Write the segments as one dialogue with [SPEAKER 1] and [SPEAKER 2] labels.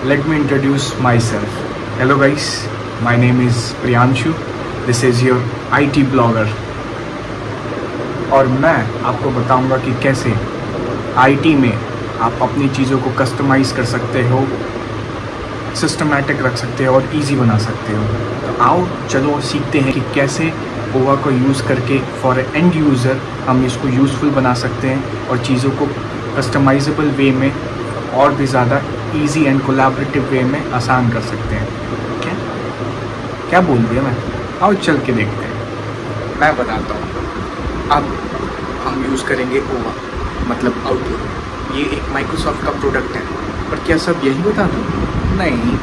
[SPEAKER 1] Let me introduce myself. Hello guys, my name is Priyanshu. This is your IT blogger. और मैं आपको बताऊंगा कि कैसे IT में आप अपनी चीज़ों को कस्टमाइज़ कर सकते हो, सिस्टमैटिक रख सकते हो और इजी बना सकते हो। तो आओ चलो सीखते हैं कि कैसे OWA को यूज़ करके फॉर एंड यूज़र हम इसको यूज़फुल बना सकते हैं और चीज़ों को कस्टमाइजेबल वे में और भी ज़्यादा इजी एंड कोलैबोरेटिव वे में आसान कर सकते हैं। क्या बोल दिया मैं? आओ चल के देखते हैं। मैं बताता हूँ। अब हम यूज़ करेंगे OWA, मतलब आउटलुक। ये एक माइक्रोसॉफ्ट का प्रोडक्ट है, पर क्या सब यही बता दूँ? नहीं,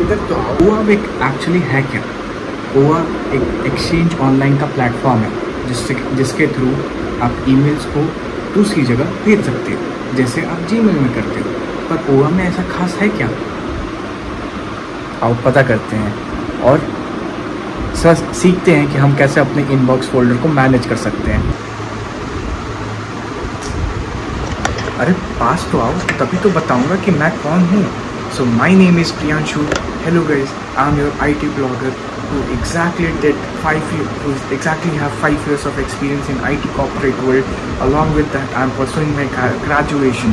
[SPEAKER 1] इधर तो OWA एक एक्चुअली है क्या? OWA एक एक्सचेंज ऑनलाइन का प्लेटफॉर्म है जिसके थ्रू आप ईमेल्स को दूसरी जगह भेज सकते हो, जैसे आप जीमेल में करते हो। पर OWA में ऐसा खास है क्या? आओ पता करते हैं और सीखते हैं कि हम कैसे अपने इनबॉक्स फोल्डर को मैनेज कर सकते हैं। अरे पास तो आओ, तभी तो बताऊंगा कि मैं कौन हूँ। So my name is Priyanshu. Hello guys, I'm your IT blogger who exactly have 5 years of experience in IT corporate world. Along with that, I'm pursuing my graduation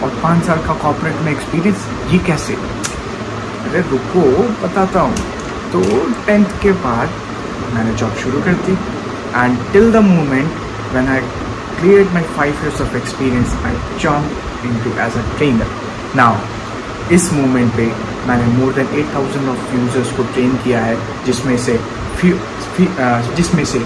[SPEAKER 1] और 5 साल का कॉर्पोरेट में एक्सपीरियंस, ये कैसे? अरे रुको बताता हूँ। तो 10th के बाद मैंने जॉब शुरू कर दी and till the moment when I cleared my 5 years of experience, I jumped into as a trainer. Now इस मोमेंट पे मैंने मोर देन 8,000 ऑफ यूज़र्स को ट्रेन किया है, जिसमें से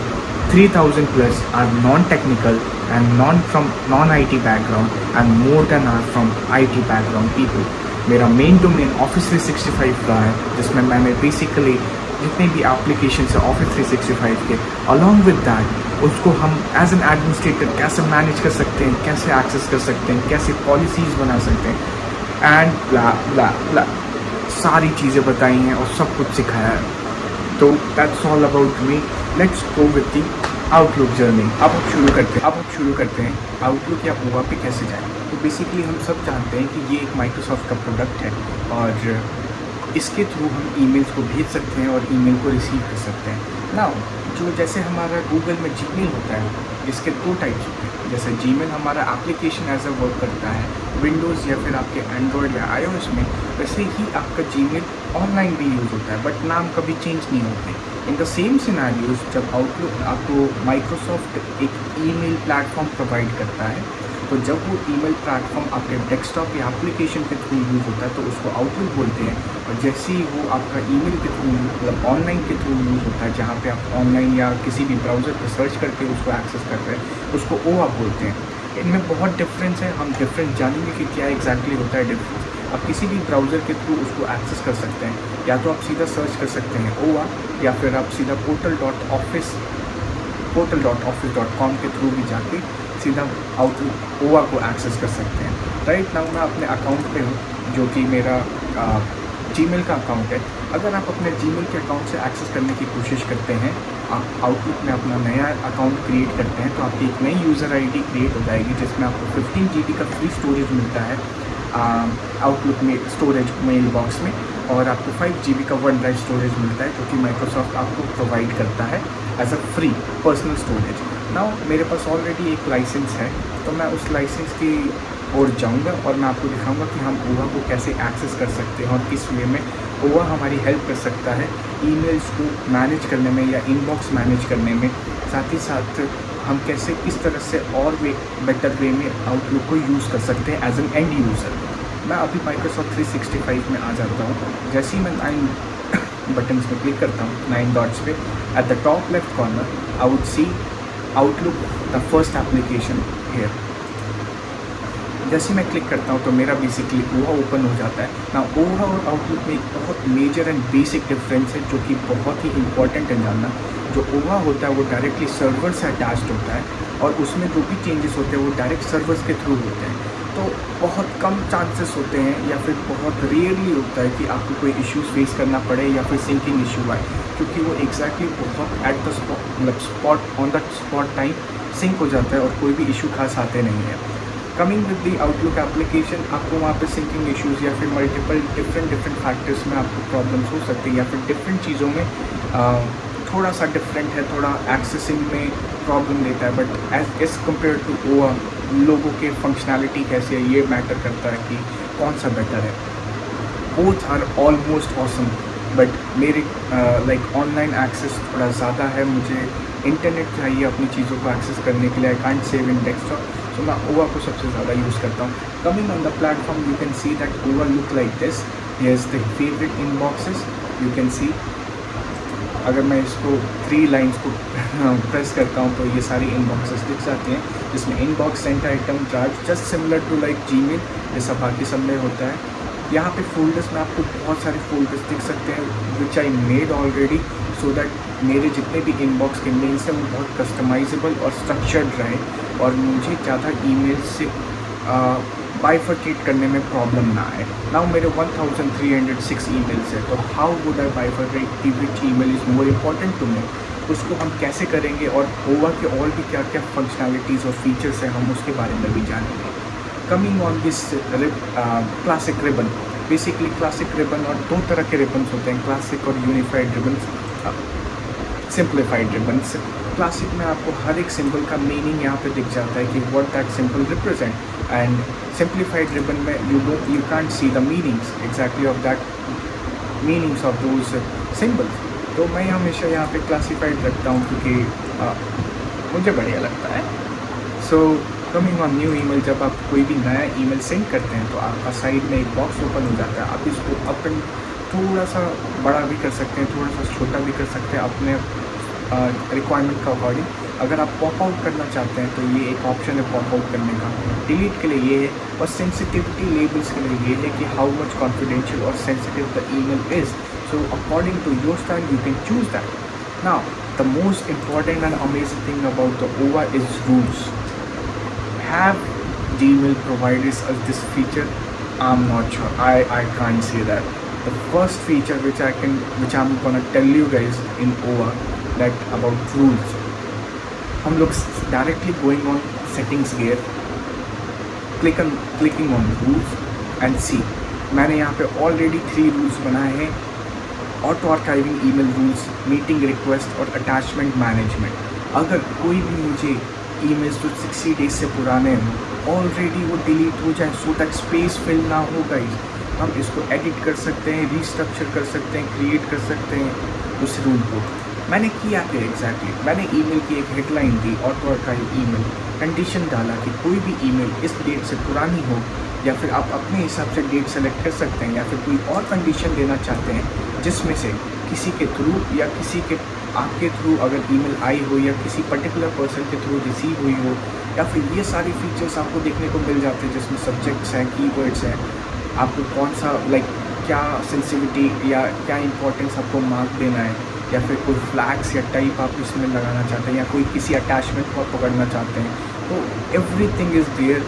[SPEAKER 1] 3,000 plus are non technical and non IT background and more than are from IT background people. मेरा main domain Office 365 का है, जिसमें मैंने बेसिकली जितने भी एप्लीकेशन है ऑफिस 365 के, अलॉन्ग विद दैट उसको हम एज एन एडमिनिस्ट्रेटर कैसे मैनेज कर सकते हैं, कैसे एक्सेस कर सकते हैं, कैसे पॉलिसीज़ बना सकते हैं एंड ब्ला ब्ला ब्ला सारी चीज़ें बताई हैं और सब कुछ सिखाया है। तो that's all about me. Let's go with the outlook journey. अब हम शुरू करते हैं आउटलुक या OWA पे कैसे जाएं। तो बेसिकली हम सब जानते हैं कि ये एक माइक्रोसॉफ्ट का प्रोडक्ट है और इसके थ्रू हम ईमेल्स को भेज सकते हैं और ईमेल को रिसीव कर सकते हैं। नाउ जो जैसे हमारा गूगल में जीमेल होता है, इसके 2 टाइप्स होते हैं। जैसे जीमेल हमारा एप्लीकेशन एज अ वर्क करता है विंडोज़ या फिर आपके एंड्रॉयड या iOS में, वैसे ही आपका जीमेल ऑनलाइन भी यूज़ होता है, बट नाम कभी चेंज नहीं होते। इन द सेम सिनेरियोज जब आउटलुक आपको माइक्रोसॉफ्ट एक ईमेल प्लेटफॉर्म प्रोवाइड करता है, तो जब वो ईमेल प्लेटफॉर्म आपके डेस्कटॉप या एप्लीकेशन के थ्रू यूज़ होता है तो उसको आउटलुक बोलते हैं। और जैसे ही वो आपका ईमेल के थ्रू मतलब ऑनलाइन के थ्रू यूज़ होता है, जहाँ पे आप ऑनलाइन या किसी भी ब्राउज़र पर सर्च करके उसको एक्सेस कर रहे हैं, उसको OWA बोलते हैं। इनमें बहुत डिफरेंस है, हम डिफरेंस जानेंगे कि क्या एग्जैक्टली होता है डिफरेंस। आप किसी भी ब्राउज़र के थ्रू उसको एक्सेस कर सकते हैं, या तो आप सीधा सर्च कर सकते हैं OWA, या फिर आप सीधा portal.office.com के थ्रू भी जाके सीधा आउटलुक OWA को एक्सेस कर सकते हैं। राइट नाउ मैं अपने अकाउंट पे हूँ, जो कि मेरा जीमेल का अकाउंट है। अगर आप अपने जीमेल के अकाउंट से एक्सेस करने की कोशिश करते हैं, आप आउटलुक में अपना नया अकाउंट क्रिएट करते हैं, तो आपकी एक नई यूज़र ID क्रिएट हो जाएगी, जिसमें आपको 15 GB का फ्री स्टोरेज मिलता है आउटलुक में स्टोरेज मेल बॉक्स में, और आपको 5 GB का वन ड्राइव स्टोरेज मिलता है, जो कि माइक्रोसॉफ्ट आपको प्रोवाइड करता है as a free personal storage. Now मेरे पास ऑलरेडी एक लाइसेंस है, तो मैं उस लाइसेंस की ओर जाऊंगा और मैं आपको दिखाऊंगा कि हम OWA को कैसे एक्सेस कर सकते हैं और किस वे में OWA हमारी हेल्प कर सकता है ईमेल्स को मैनेज करने में या इनबॉक्स मैनेज करने में। साथ ही साथ हम कैसे किस तरह से और बेटर वे में आउटलुक को यूज़ कर सकते हैं एज एन एंड यूज़र। मैं अभी माइक्रोसॉफ्ट 365 में आ जाता हूँ। जैसे ही मैं 9 बटन्स पे क्लिक करता हूँ, 9 डॉट्स पे, at the top left corner I would see Outlook the first application here. जैसे मैं क्लिक करता हूँ तो मेरा बेसिकली OWA ओपन हो जाता है ना। OWA और आउटलुक में एक बहुत मेजर एंड बेसिक डिफरेंस है, जो कि बहुत ही इंपॉर्टेंट है जानना। जो OWA होता है वो डायरेक्टली सर्वर से अटैच्ड होता है, और उसमें जो भी चेंजेस होते हैं वो डायरेक्ट सर्वर्स के थ्रू होते हैं। तो बहुत कम चांसेस होते हैं या फिर बहुत रेयरली होता है कि आपको कोई इश्यूज फेस करना पड़े या फिर सिंकिंग इशू आए, क्योंकि वो एग्जैक्टली बहुत एट द स्पॉट मतलब on the spot time sync हो जाता है और कोई भी इशू खास आते नहीं है। Coming with the outlook application, आपको वहाँ पे सिंकिंग इश्यूज़ या फिर मल्टीपल डिफरेंट फैक्टर्स में आपको प्रॉब्लम्स हो सकती है, या फिर डिफरेंट चीज़ों में थोड़ा सा डिफरेंट है, थोड़ा एक्सेसिंग में प्रॉब्लम देता है। But as compare to OWA, लोगों के फंक्शनैलिटी कैसे है ये मैटर करता है कि कौन सा बेटर है। Both are almost awesome, but मेरे लाइक ऑनलाइन एक्सेस थोड़ा ज़्यादा है, मुझे इंटरनेट चाहिए अपनी चीज़ों को एक्सेस करने के लिए। I can't save in desktop, so मैं OWA को सबसे ज़्यादा यूज़ करता हूँ। Coming on the platform, you can see that OWA look like this. Here is the favourite inboxes, you can see. अगर मैं इसको 3 लाइन्स को प्रेस करता हूँ तो ये सारी इनबॉक्सेस दिख जाती हैं, जिसमें inbox, sent item, drive, just similar to like Gmail जैसा बाकी सब में होता है। यहाँ पे फोल्डर्स में आपको बहुत सारे फोल्डर्स दिख सकते हैं which I made already, so that मेरे जितने भी इनबॉक्स के मेल्स हैं वो बहुत कस्टमाइजेबल और स्ट्रक्चर्ड रहे, और मुझे ज़्यादा ईमेल से बाइफरकेट करने में प्रॉब्लम ना आए। नाउ मेरे 1306 ईमेल्स है, तो हाउ वुड आई बाइफरकेट कि which email is more important to me, उसको हम कैसे करेंगे, और OWA के और भी क्या क्या फंक्शनैलिटीज़ और फीचर्स हैं हम उसके बारे में भी जानेंगे। Coming on this classic ribbon, basically classic ribbon, और 2 तरह के रिबन्स होते हैं, क्लासिक और unified ribbons, simplified ribbons. Classic में आपको हर एक सिंबल का मीनिंग यहाँ पे दिख जाता है कि what that symbol represent, and simplified ribbon में you can't see the meanings exactly of that meanings of those symbols. तो मैं हमेशा यहाँ पे क्लासिफाइड रखता हूँ क्योंकि मुझे बढ़िया लगता है। So coming on new email, जब आप कोई भी नया ईमेल सेंड करते हैं तो आपका साइड में एक बॉक्स ओपन हो जाता है। आप इसको अप एंड थोड़ा सा बड़ा भी कर सकते हैं, थोड़ा सा छोटा भी कर सकते हैं अपने रिक्वायरमेंट का अकॉर्डिंग। अगर आप पॉप आउट करना चाहते हैं तो ये एक ऑप्शन है पॉप आउट करने का, डिलीट के लिए ये है, और सेंसिटिविटी लेबल्स के लिए ये है कि हाउ मच कॉन्फिडेंशियल और sensitive the email is. So according to your style you can choose that. Now the most important and amazing thing about the OWA is rules. Have Gmail provided us this feature? I'm not sure. I can't say that. The first feature which I'm gonna tell you guys in OWA that about rules. हम लोग directly going on settings gear, clicking on rules and see. मैंने यहाँ पे already 3 rules बनाए हैं: auto archiving email rules, meeting request और attachment management. अगर कोई भी मुझे ईमेल्स जो 60 डेज से पुराने हैं ऑलरेडी वो डिलीट हो जाए, सो दैट स्पेस फिल ना हो गाइस, हम इसको एडिट कर सकते हैं, रीस्ट्रक्चर कर सकते हैं, क्रिएट कर सकते हैं उस रूल को। मैंने किया क्या एग्जैक्टली, मैंने ईमेल की एक हेडलाइन दी, ऑटो आर्काइव ईमेल, कंडीशन डाला कि कोई भी ईमेल इस डेट से पुरानी हो, या फिर आप अपने हिसाब से डेट सेलेक्ट कर सकते हैं, या फिर कोई और कंडीशन देना चाहते हैं जिसमें से किसी के थ्रू या किसी के आपके थ्रू अगर ईमेल आई हो, या किसी पर्टिकुलर पर्सन के थ्रू रिसीव हुई हो, या फिर ये सारी फीचर्स आपको देखने को मिल जाते हैं जिसमें सब्जेक्ट्स हैं, कीवर्ड्स हैं, आपको कौन सा लाइक क्या सेंसिटिविटी या क्या इंपॉर्टेंस आपको मार्क देना है, या फिर कोई फ्लैग्स या टाइप आप इसमें लगाना चाहते हैं, या कोई किसी अटैचमेंट को आप पकड़ना चाहते हैं, तो everything is there.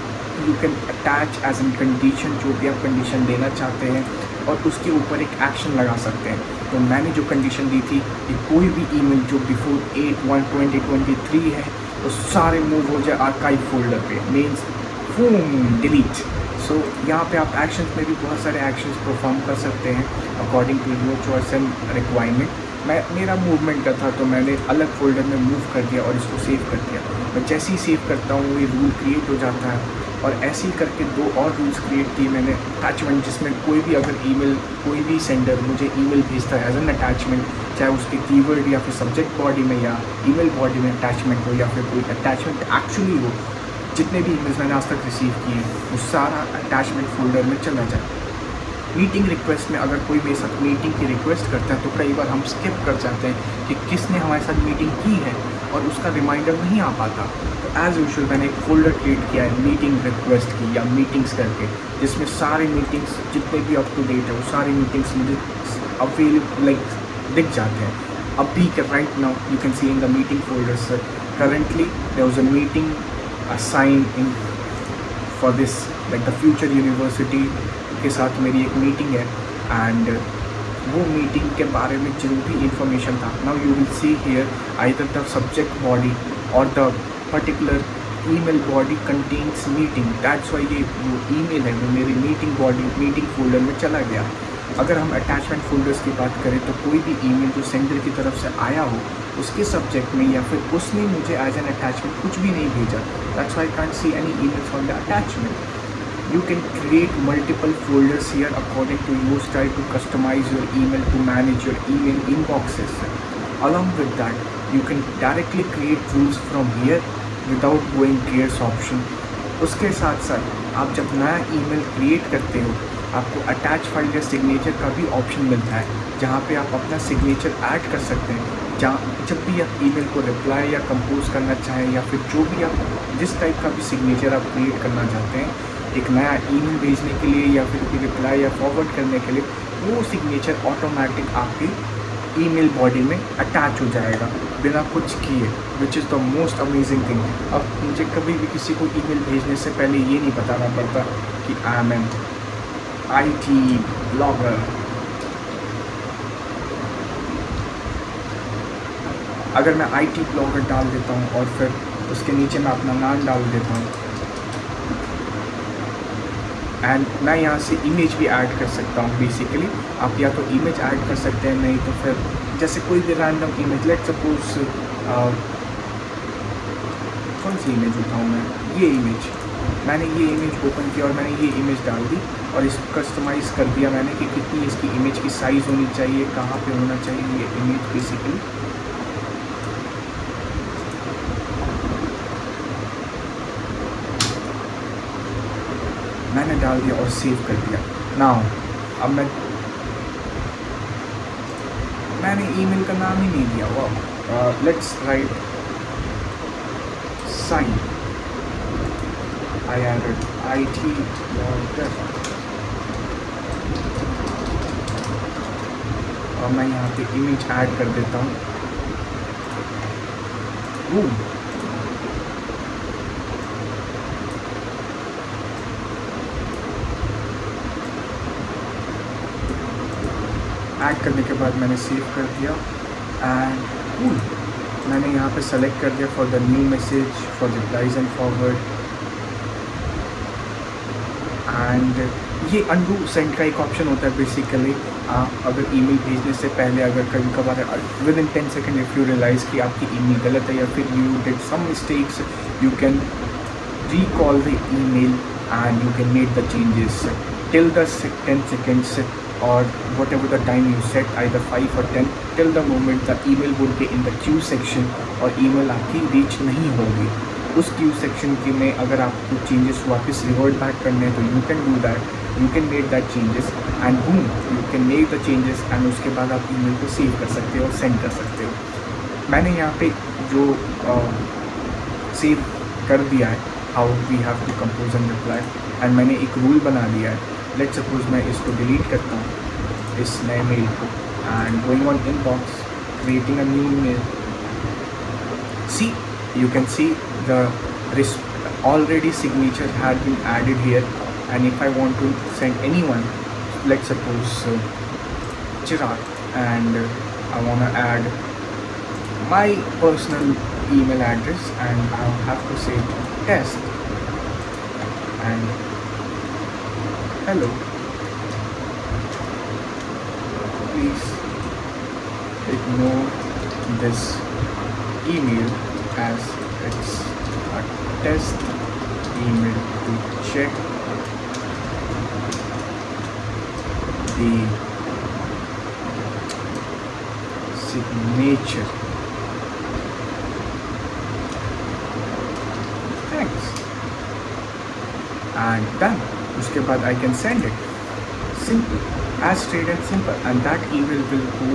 [SPEAKER 1] You can attach as an condition जो भी आप कंडीशन देना चाहते हैं, और उसके ऊपर एक एक्शन लगा सकते हैं। तो मैंने जो कंडीशन दी थी कि कोई भी ईमेल जो बिफोर 8/1/2023 है तो सारे मूव हो जाए आर्काइव फोल्डर पे, मीन्स फूम डिलीट। सो यहाँ पे आप एक्शंस में भी बहुत सारे एक्शंस परफॉर्म कर सकते हैं according to your choice and requirement. मेरा मूवमेंट का था तो मैंने अलग फोल्डर में मूव कर दिया और इसको सेव कर दिया। मैं जैसे ही सेव करता हूँ ये रूल क्रिएट हो जाता है, और ऐसे ही करके 2 और रूल्स क्रिएट किए मैंने अटैचमेंट, जिसमें कोई भी अगर ईमेल कोई भी सेंडर मुझे ईमेल भेजता है एज एन अटैचमेंट, चाहे उसके कीवर्ड या फिर सब्जेक्ट बॉडी में या ईमेल बॉडी में अटैचमेंट हो, या फिर कोई अटैचमेंट एक्चुअली हो, जितने भी ईमेल्स मैंने आज तक रिसीव किए वो सारा अटैचमेंट फोल्डर में चला जाए। मीटिंग रिक्वेस्ट में अगर कोई मेरे साथ मीटिंग की रिक्वेस्ट करता है तो कई बार हम स्किप कर जाते हैं कि किसने हमारे साथ मीटिंग की है और उसका रिमाइंडर नहीं आ पाता। तो एज़ यूजुअल मैंने एक फोल्डर क्रिएट किया है मीटिंग रिक्वेस्ट की या मीटिंग्स करके, जिसमें सारे मीटिंग्स जितने भी अप टू डेट है वो सारी मीटिंग्स मुझे अवेलेबल लाइक दिख जाते हैं। अभी के right now you can see in the meeting folders currently there was a meeting assign in for this like the future university के साथ मेरी एक मीटिंग है, एंड वो मीटिंग के बारे में जो भी इंफॉर्मेशन था, now you will see here either the subject body और the particular email body contents meeting, that's why ये जो ईमेल है वो मेरी मीटिंग बॉडी मीटिंग फोल्डर में चला गया। अगर हम अटैचमेंट फोल्डर्स की बात करें तो कोई भी ईमेल जो सेंडर की तरफ से आया हो उसके सब्जेक्ट में या फिर उसने मुझे एज एन अटैचमेंट कुछ भी नहीं भेजा, that's why I can't see any email from the attachment. You can create multiple folders here according to your style to customize your email to manage your email inboxes. Along with that, you can directly create rules from here without going gears option. उसके साथ साथ आप जब नया email create करते हो आपको attach file या सिग्नेचर का भी ऑप्शन मिलता है जहाँ पे आप अपना सिग्नेचर ऐड कर सकते हैं। जहाँ जब भी आप ईमेल को रिप्लाई या कंपोज करना चाहें या फिर जो भी आप जिस टाइप का भी सिग्नेचर आप क्रिएट करना चाहते हैं एक नया ईमेल भेजने के लिए या फिर कोई रिप्लाई या फॉरवर्ड करने के लिए, वो सिग्नेचर ऑटोमेटिक आपके ईमेल बॉडी में अटैच हो जाएगा बिना कुछ किए, which is the most amazing thing. अब मुझे कभी भी किसी को ईमेल भेजने से पहले ये नहीं बताना पड़ता कि I am an IT blogger. अगर मैं IT ब्लॉगर डाल देता हूँ और फिर उसके नीचे मैं अपना नाम डाल देता हूँ एंड मैं यहाँ से इमेज भी ऐड कर सकता हूँ। बेसिकली आप या तो इमेज ऐड कर सकते हैं, नहीं तो फिर जैसे कोई भी रैंडम इमेज, लेट सपोज कौन सी इमेज उठाऊँ मैं, ये इमेज, मैंने ये इमेज ओपन किया और मैंने ये इमेज डाल दी और इसको कस्टमाइज़ कर दिया मैंने कि कितनी इसकी इमेज की साइज़ होनी चाहिए, कहाँ पे होना चाहिए ये इमेज। बेसिकली मैंने डाल दिया और सेव कर दिया। नाउ अब मैंने ईमेल का नाम ही नहीं दिया। वाह, let's write sign, I added IT blogger और मैं यहाँ पे इमेज ऐड कर देता हूँ। ऐड करने के बाद मैंने सेव कर दिया एंड मैंने यहाँ पे सेलेक्ट कर दिया for the new message for replies and forward. And ये अनडू सेंड का एक ऑप्शन होता है। बेसिकली आप अगर ईमेल भेजने से पहले अगर कभी कभार within 10 second if you realize कि आपकी ईमेल गलत है या फिर you did some mistakes, you can recall the email and you can make the changes till the 10 seconds or whatever the time you set, either 5 or 10, till the moment the email would be in the queue section और email आपकी reach नहीं होगी उस queue section के में। अगर आपको changes वापस revert back करने हैं तो you can do that, you can make that changes and boom, you can make the changes and उसके बाद आप email को save कर सकते हो और send कर सकते हो। मैंने यहाँ पे जो save कर दिया है how we have to compose and reply and मैंने एक रूल बना दिया है। लेट सपोज मैं इसको डिलीट करता हूँ इस नए मेल को and going on inbox creating a new mail, see you can see the already signature had been added here and if I want to send anyone, let's suppose Chirag, and I want to add my personal email address and I'll have to say test and hello, please ignore this email as it's a test email to check the signature. Thanks. And done. उसके बाद I can send it. Simple, as straight and simple, and that email will go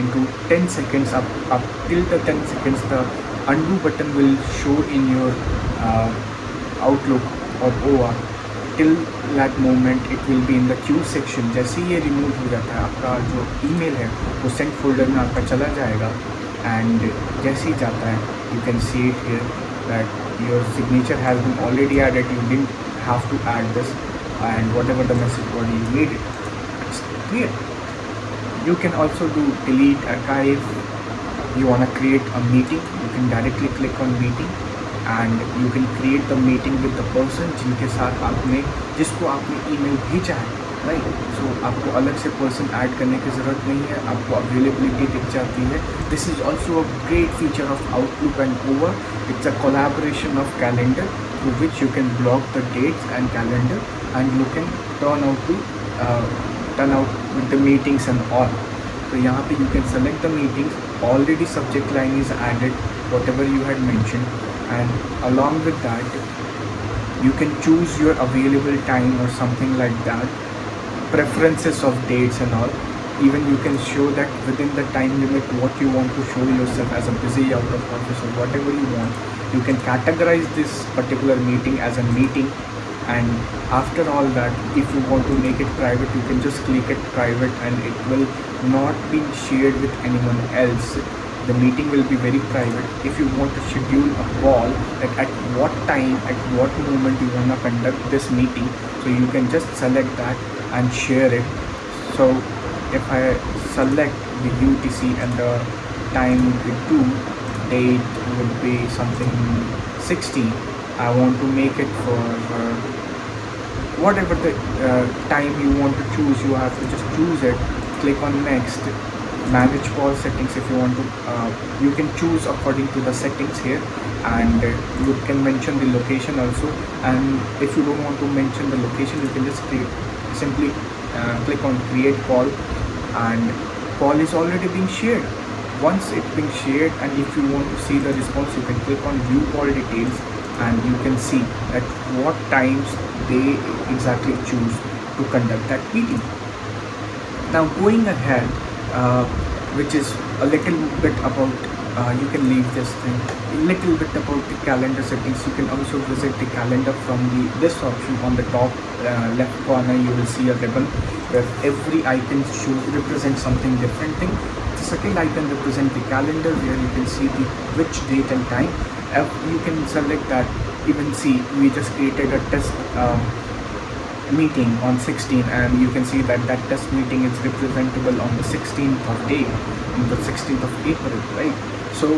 [SPEAKER 1] into 10 seconds. Up till the 10 seconds, the undo button will show in your Outlook or OWA. Till that moment, it will be in the queue section. जैसे ये remove हो जाता है आपका जो email है वो sent folder में आपका चला जाएगा and जैसे ही जाता है you can see it here that your signature has been already added. You didn't have to add this and whatever the message body you made it, it's clear. You can also do delete, archive. You want to create a meeting, you can directly click on meeting and you can create the meeting with the person जिसको आपने email भेजा है, right. सो आपको अलग से person add करने की ज़रूरत नहीं है, आपको अवेलेबिलिटी दिख जाती है। This is also a great feature of outlook and over. It's a collaboration of calendar through which you can block the dates and calendar, and you can turn out with the meetings and all. So यहाँ पे you can select the meetings, already subject line is added, whatever you had mentioned, and along with that you can choose your available time or something like that, preferences of dates and all. Even you can show that within the time limit what you want to show yourself as a busy, out of office, or whatever you want. You can categorize this particular meeting as a meeting, and after all that, if you want to make it private, you can just click it private and it will not be shared with anyone else. The meeting will be very private. If you want to schedule a call, like at what time, at what moment you want to conduct this meeting, so you can just select that and share it. So if I select the UTC and the time would be 2, date would be something 16, I want to make it for whatever the time you want to choose. You have to just choose it, click on next, manage call settings. If you want to you can choose according to the settings here, and you can mention the location also. And if you don't want to mention the location, you can just simply click on create call, and call is already being shared. Once it's being shared, and if you want to see the response, you can click on view call details, and you can see at what times they exactly choose to conduct that meeting. Now going ahead, which is a little bit about you can leave this thing, a little bit about the calendar settings. You can also visit the calendar from this option. On the top left corner you will see a ribbon where every icon should represent something different thing. The second icon represents the calendar, where you can see which date and time. You can select that. Even see, we just created a test meeting on 16, and you can see that test meeting is representable on the 16th of day, on the 16th of April, right? So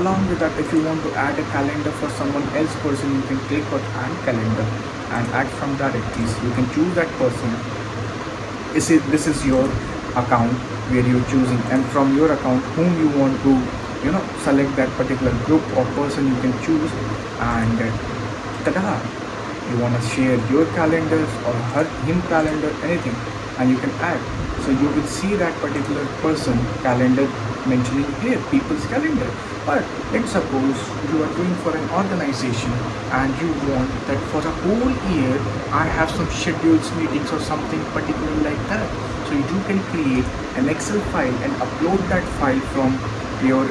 [SPEAKER 1] along with that, if you want to add a calendar for someone else person, you can click on add calendar and add from directories. You can choose that person. This is your account where you're choosing, and from your account whom you want to select that particular group or person, you can choose, and tada, you want to share your calendars or him calendar, anything, and you can add. So you will see that particular person calendar mentioning here, people's calendar. But let's suppose you are doing for an organization and you want that for a whole year I have some scheduled meetings or something particular like that. So you can create an Excel file and upload that file from your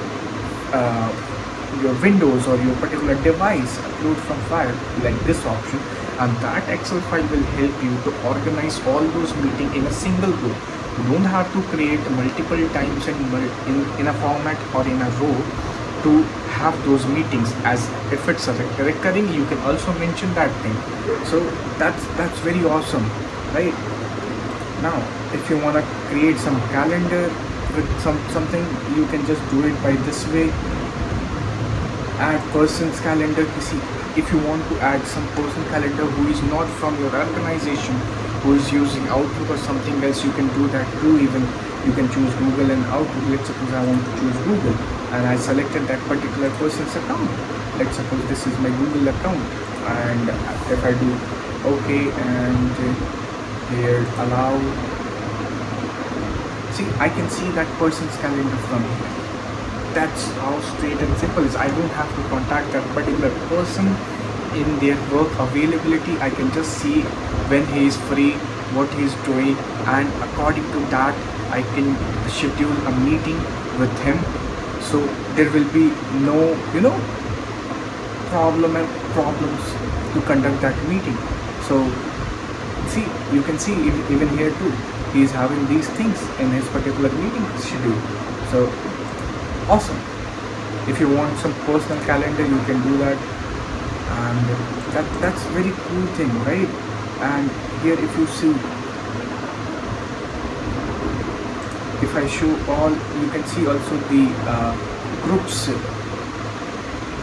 [SPEAKER 1] Windows or your particular device. Upload from file like this option, and that Excel file will help you to organize all those meetings in a single group. You don't have to create multiple times in a format or in a row to have those meetings. As if it's a recurring, you can also mention that thing. So that's very awesome, right? Now if you want to create some calendar with something, you can just do it by this way. Add person's calendar. If you want to add some person calendar who is not from your organization, who is using Outlook or something else, you can do that too. Even you can choose Google and Outlook. Let's suppose I want to choose Google, and I selected that particular person's account. Let's suppose this is my Google account, and if I do OK and here allow, see, I can see that person's calendar from here. That's how straight and simple is. I don't have to contact that particular person in their work availability. I can just see when he is free, what he is doing, and according to that I can schedule a meeting with him. So there will be no problems to conduct that meeting. So see, you can see even here too, he is having these things in his particular meeting schedule. So awesome. If you want some personal calendar, you can do that, and that's very cool thing, right? And here if you see, if I show all, you can see also the groups.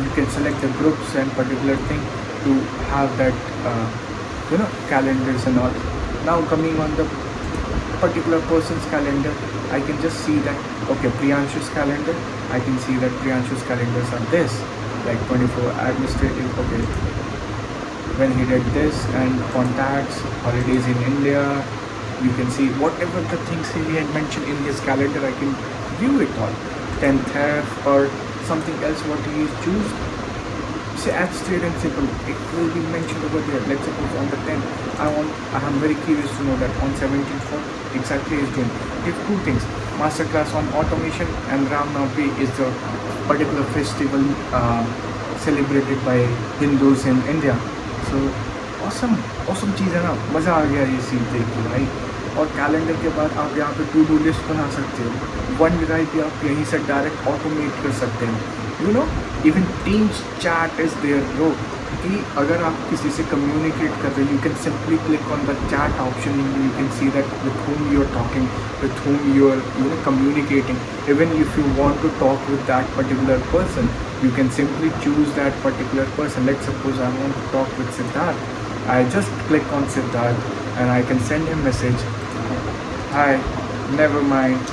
[SPEAKER 1] You can select the groups and particular thing to have that calendars and all. Now coming on the particular person's calendar, I can just see that okay, Priyanshu's calendar, I can see that Priyanshu's calendars are this, like 24 administrative, okay, when he did this, and contacts, holidays in India. You can see whatever the things he had mentioned in his calendar, I can view it all. 10th or something else what he is choose. Say as straight and simple, it will be mentioned over there. Let's suppose on the 10th, I am very curious to know that on 17th what exactly is doing. Give two things, masterclass on automation, and Ram Navami is the particular festival celebrated by Hindus in India. So awesome चीज़ है ना, मज़ा आ गया ये चीज़ देख के भाई. और calendar के बाद आप यहाँ पे टू डू लिस्ट बना सकते हो. वन ड्राइव भी आप यहीं से डायरेक्ट ऑटोमेट कर सकते हैं. Even Teams chat is there bro, कि अगर आप किसी से कम्युनिकेट कर रहे हो, you can simply click on the chat option, you can see that with whom you are talking, with whom you are communicating. Even if you want to talk with that particular person, you can simply choose that particular person. Let's suppose I want to talk with Siddharth. I just click on Siddharth and I can send him message. Hi, never mind,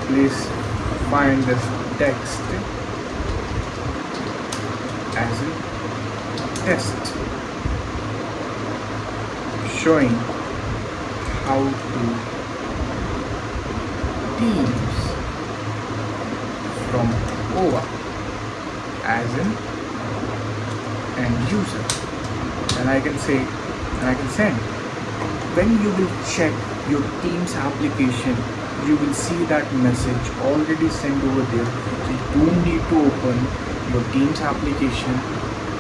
[SPEAKER 1] please find this text as a test showing how to teams from OWA as an end user, and I can say, and I can send. When you will check your Teams application, you will see that message already sent over there. So you don't need to open your Teams application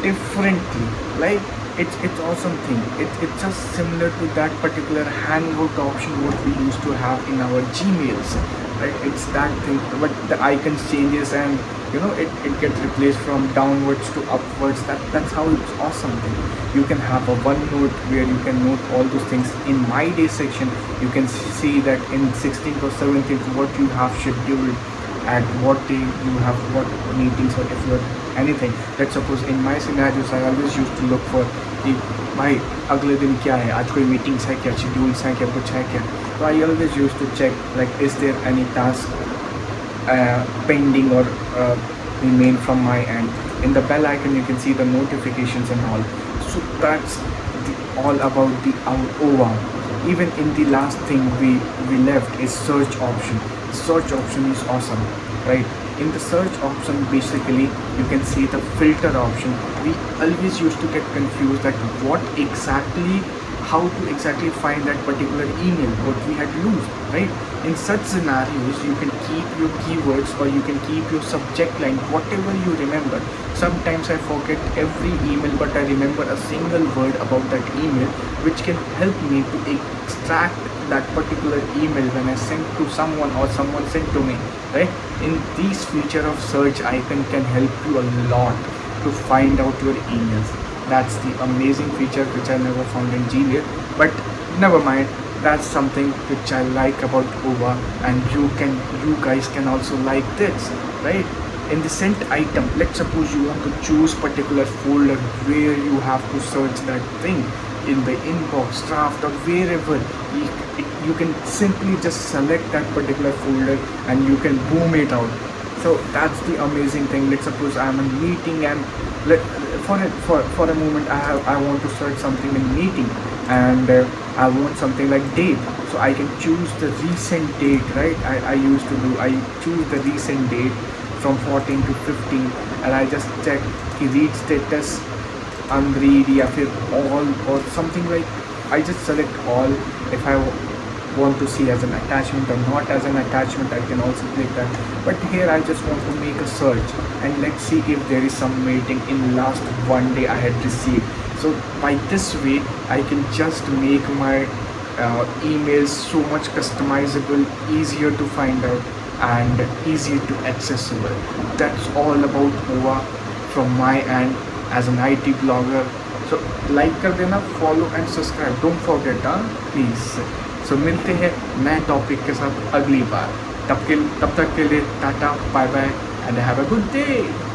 [SPEAKER 1] differently. Like it's awesome thing. It's just similar to that particular Hangout option what we used to have in our Gmails, right? It's that thing, but the icons changes, and it gets replaced from downwards to upwards. That's how it's awesome thing. You can have a OneNote where you can note all those things. In My Day section, you can see that in 16th or 17th what you have scheduled, at what day you have what meetings, or if you have anything. Let's suppose in my scenarios, I always used to look for कि भाई अगले दिन क्या है, आज कोई meetings है क्या, शेड्यूल्स हैं क्या, कुछ है क्या. So I always used to check like is there any task pending or remain from my end. In the bell icon you can see the notifications and all. So that's all about the OWA. Even in the last thing we left is search option. Search option is awesome, right? In the search option basically you can see the filter option. We always used to get confused that how to exactly find that particular email what we had used, right? In such scenarios you can keep your keywords, or you can keep your subject line, whatever you remember. Sometimes I forget every email, but I remember a single word about that email which can help me to extract that particular email when I send to someone or someone sent to me, right? In this feature of search icon can help you a lot to find out your emails. That's the amazing feature which I never found in Gmail, but never mind. That's something which I like about OWA, and you guys can also like this, right? In the sent item, let's suppose you want to choose particular folder where you have to search that thing, in the inbox, draft, or wherever. You can simply just select that particular folder and you can boom it out. So that's the amazing thing. Let's suppose I'm in meeting, and for a moment I want to search something in meeting, and I want something like date. So I can choose the recent date, right? I choose the recent date from 14 to 15, and I just check the read status, unread, या फिर all, or something like. I just select all. If I want to see as an attachment or not as an attachment, I can also click that. But here I just want to make a search, and let's see if there is some meeting in last one day I had received. So by this way I can just make my emails so much customizable, easier to find out, and easier to accessible. That's all about OWA from my end as an IT blogger. So like कर देना, follow and subscribe. Don't forget, please. So मिलते हैं नए topic के साथ अगली बार. तब तक के लिए टाटा, bye bye. and have a good day.